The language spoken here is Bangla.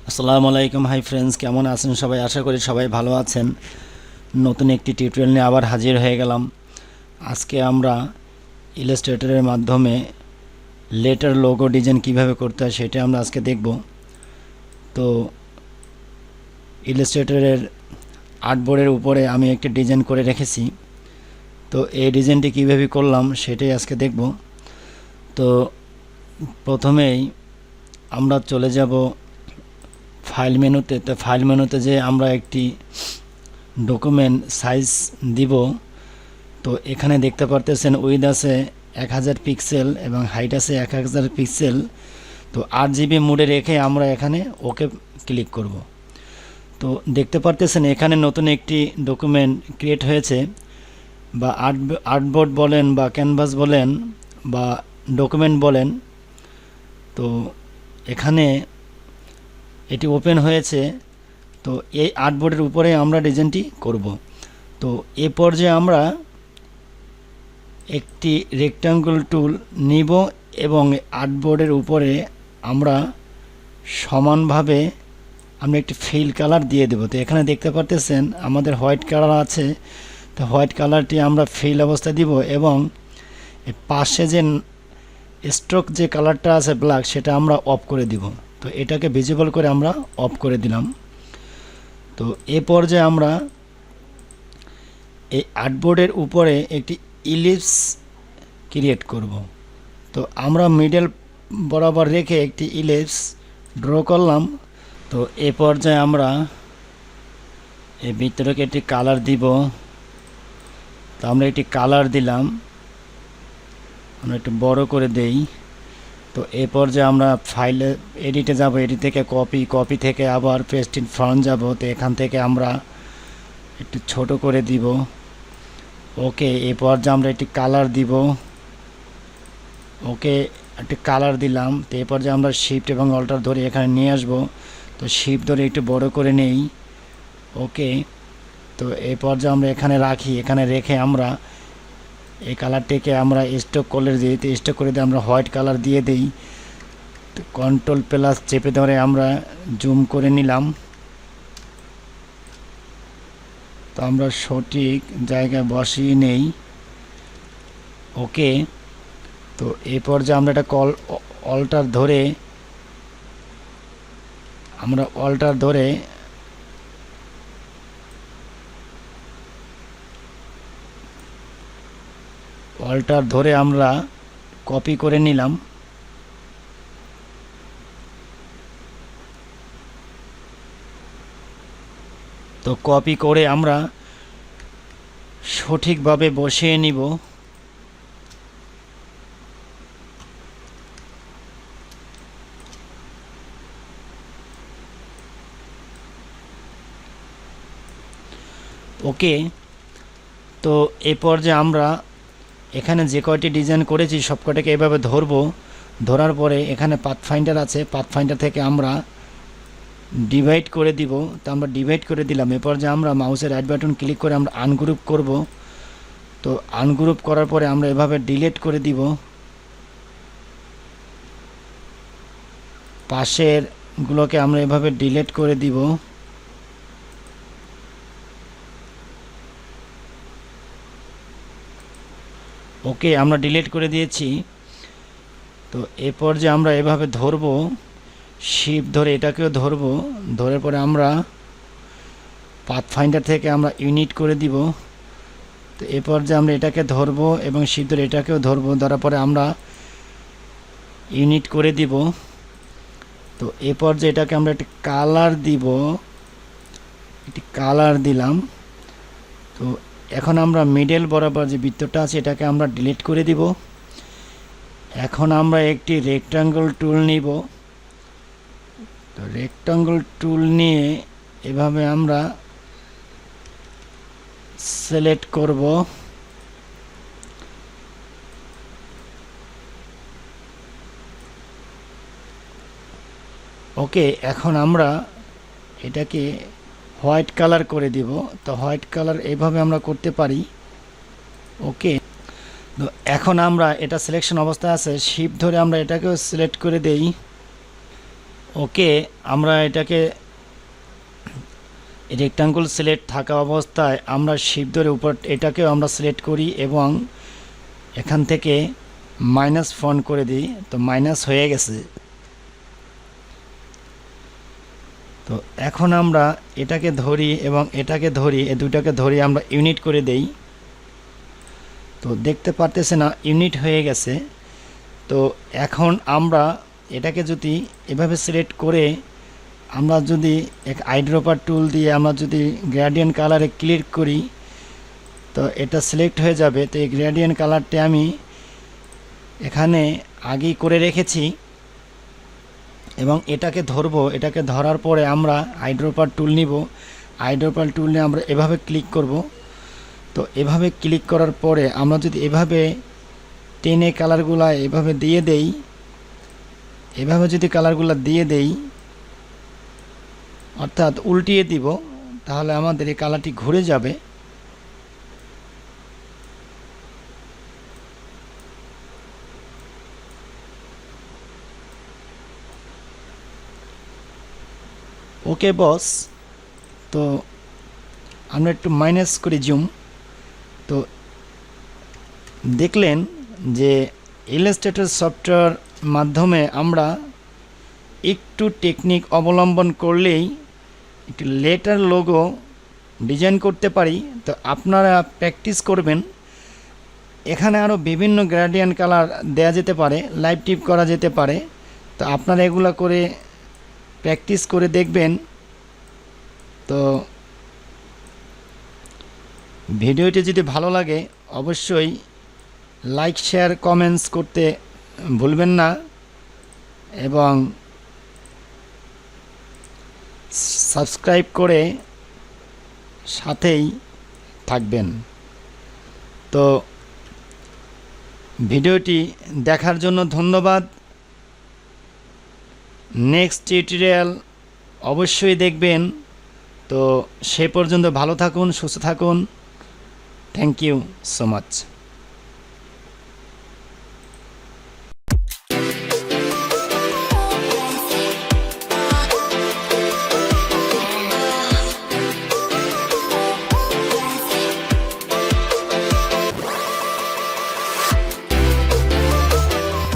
আসসালামু আলাইকুম। হাই ফ্রেন্ডস, কেমন আছেন সবাই? আশা করি সবাই ভালো আছেন। নতুন একটি টিউটোরিয়াল নিয়ে আবার হাজির হয়ে গেলাম। আজকে আমরা ইলাস্ট্রেটরের মাধ্যমে লেটার লোগো ডিজাইন কিভাবে করতে হয় সেটা আমরা আজকে দেখব। তো ইলাস্ট্রেটরের আর্টবোর্ডের উপরে আমি একটি ডিজাইন করে রেখেছি। তো এই ডিজাইনটি কিভাবে করলাম সেটাই আজকে দেখব। তো প্রথমেই আমরা চলে যাব ফাইল মেনুতে। তো ফাইল মেনুতে যে আমরা একটি ডকুমেন্ট সাইজ দিব। তো এখানে দেখতে পারতেছেন উইথ আছে 1000 পিক্সেল এবং হাইট আছে 1000 পিক্সেল। তো 8GB মোডে রেখে আমরা এখানে ওকে ক্লিক করব। তো দেখতে পারতেছেন এখানে নতুন একটি ডকুমেন্ট ক্রিয়েট হয়েছে, বা আর্টবোর্ড বলেন বা ক্যানভাস বলেন বা ডকুমেন্ট বলেন। তো এখানে এটি ওপেন হয়েছে। তো এই আর্টবোর্ডের উপরে আমরা ডিজাইনটি করব। তো এ পর্যায়ে আমরা একটি রেক্ট্যাঙ্গল টুল নিব এবং আর্টবোর্ডের উপরে আমরা সমানভাবে আমরা একটি ফিল কালার দিয়ে দেব। তো এখানে দেখতে পারতেছেন আমাদের হোয়াইট কালার আছে। তো হোয়াইট কালারটি আমরা ফিল অবস্থা দিব এবং পাশে যে স্ট্রোক যে কালারটা আছে ব্ল্যাক, সেটা আমরা অফ করে দিব। তো এটাকে ভিজিবল করে আমরা অফ করে দিলাম। তো এ পর্যায়ে আমরা এই আর্টবোর্ডের উপরে একটি ইলিপস ক্রিয়েট করব। তো আমরা মিডল বরাবর রেখে একটি ইলিপস ড্র করলাম। তো এ পর্যায়ে আমরা এই ভিতরকে একটি কালার দিব। তো আমরা একটি কালার দিলাম, আমরা একটু বড় করে দেই। তো এ পর্যায়ে আমরা ফাইলে এডিটে যাব, এডিট থেকে কপি থেকে আবার পেস্ট ইন ফ্রন্ট যাব। তো এখান থেকে আমরা একটু ছোট করে দিব। ওকে, এ পর্যায়ে আমরা একটি কালার দিব। ওকে, একটি কালার দিলাম। তো এ পর্যায়ে আমরা শিফট এবং অল্টার ধরে এখানে নিয়ে আসব। তো শিফট ধরে একটু বড় করে নেই। ওকে, তো এই পর্যায়ে আমরা এখানে রাখি। এখানে রেখে আমরা এই কালারটিকে আমরা স্টক করে দিই। তো স্টক করে দিয়ে আমরা হোয়াইট কালার দিয়ে দিই। তো কন্ট্রোল প্লাস চেপে ধরে আমরা জুম করে নিলাম। তো আমরা সঠিক জায়গায় বসিয়ে নেই। ওকে, তো এই পর্যায়ে আমরা একটা অল্টার ধরে আমরা অল্টার ধরে আমরা কপি করে নিলাম। তো কপি করে আমরা সঠিকভাবে বসিয়ে নিব। ওকে, তো এই পর্যায়ে আমরা এখানে যে কয়টি ডিজাইন করেছি সব কয়টাকে এভাবে ধরবো। ধরার পরে এখানে পাথফাইন্ডার আছে, পাথফাইন্ডার থেকে আমরা ডিভাইড করে দিব। তো আমরা ডিভাইড করে দিলাম। এ পর্যায়ে আমরা মাউসের রাইট বাটন ক্লিক করে আমরা আনগ্রুপ করব। তো আনগ্রুপ করার পরে আমরা এভাবে ডিলিট করে দিব। পাশের গুলোকে আমরা এভাবে ডিলিট করে দিব। ওকে, আমরা ডিলিট করে দিয়েছি। তো এ পর্যায়ে আমরা এভাবে ধরব, শিফট ধরে এটাকেও ধরব। ধরে পরে আমরা পাথফাইন্ডার থেকে আমরা ইউনিট করে দিব। তো এ পর্যায়ে আমরা এটাকে ধরব এবং শিফট ধরে এটাকেও ধরব। ধরার পরে আমরা ইউনিট করে দিব। তো এ পর্যায়ে এটাকে আমরা একটি কালার দিব, একটি কালার দিলাম। তো এখন আমরা মিডল বরাবর যে বৃত্তটা আছে এটাকে আমরা ডিলিট করে দিব। এখন আমরা একটি রেক্ট্যাঙ্গল টুল নিব। তো রেক্ট্যাঙ্গল টুল নিয়ে এভাবে আমরা সিলেক্ট করব। ওকে, এখন আমরা এটাকে হোয়াইট কালার করে দিব। তো হোয়াইট কালার এইভাবে আমরা করতে পারি। ওকে, তো এখন আমরা এটা সিলেকশন অবস্থায় আছে, শিফট ধরে আমরা এটাকেও সিলেক্ট করে দেই। ওকে, আমরা এটাকে রেক্টাঙ্গুল সিলেক্ট থাকা অবস্থায় আমরা শিফট ধরে উপর এটাকেও আমরা সিলেক্ট করি এবং এখান থেকে মাইনাস ফন্ট করে দিই। তো মাইনাস হয়ে গেছে। তো এখন আমরা এটাকে ধরি এবং এটাকে ধরি, এই দুটাকে ধরি আমরা ইউনিট করে দেই। তো দেখতে পারতেছে না, ইউনিট হয়ে গেছে। তো এখন আমরা এটাকে যদি এভাবে সিলেক্ট করে আমরা যদি এক আইড্রপার টুল দিয়ে আমরা যদি গ্রেডিয়েন্ট কালারে ক্লিক করি তো এটা সিলেক্ট হয়ে যাবে। তো এই গ্রেডিয়েন্ট কালারটা আমি এখানে আগেই করে রেখেছি এবং এটাকে ধরবো। এটাকে ধরার পরে আমরা আইড্রপার টুল নিব। আইড্রপার টুল নিয়ে আমরা এভাবে ক্লিক করব। তো এভাবে ক্লিক করার পরে আমরা যদি এভাবে টেনে কালারগুলা এভাবে দিয়ে দেই, এভাবে যদি কালারগুলা দিয়ে দেই অর্থাৎ উল্টিয়ে দিব, তাহলে আমাদের এই কালারটি ঘুরে যাবে। ওকে বস। তো আমরা একটু মাইনাস করে জুম। তো দেখলেন যে ইলাস্ট্রেটর সফটওয়্যার মাধ্যমে আমরা একটু টেকনিক অবলম্বন করলেই একটু লেটার লোগো ডিজাইন করতে পারি। তো আপনারা প্র্যাকটিস করবেন। এখানে আরও বিভিন্ন গ্রেডিয়েন্ট কালার দেয়া যেতে পারে, লাইভ টিপ করা যেতে পারে। তো আপনারা এগুলো করে প্র্যাকটিস করে দেখবেন। তো ভিডিওটি যদি ভালো লাগে অবশ্যই লাইক শেয়ার কমেন্টস করতে ভুলবেন না এবং সাবস্ক্রাইব করে সাথেই থাকবেন। তো ভিডিওটি দেখার জন্য ধন্যবাদ। নেক্সট টিউটোরিয়াল অবশ্যই দেখবেন। তো সে পর্যন্ত ভালো থাকুন, সুস্থ থাকুন। Thank you so much.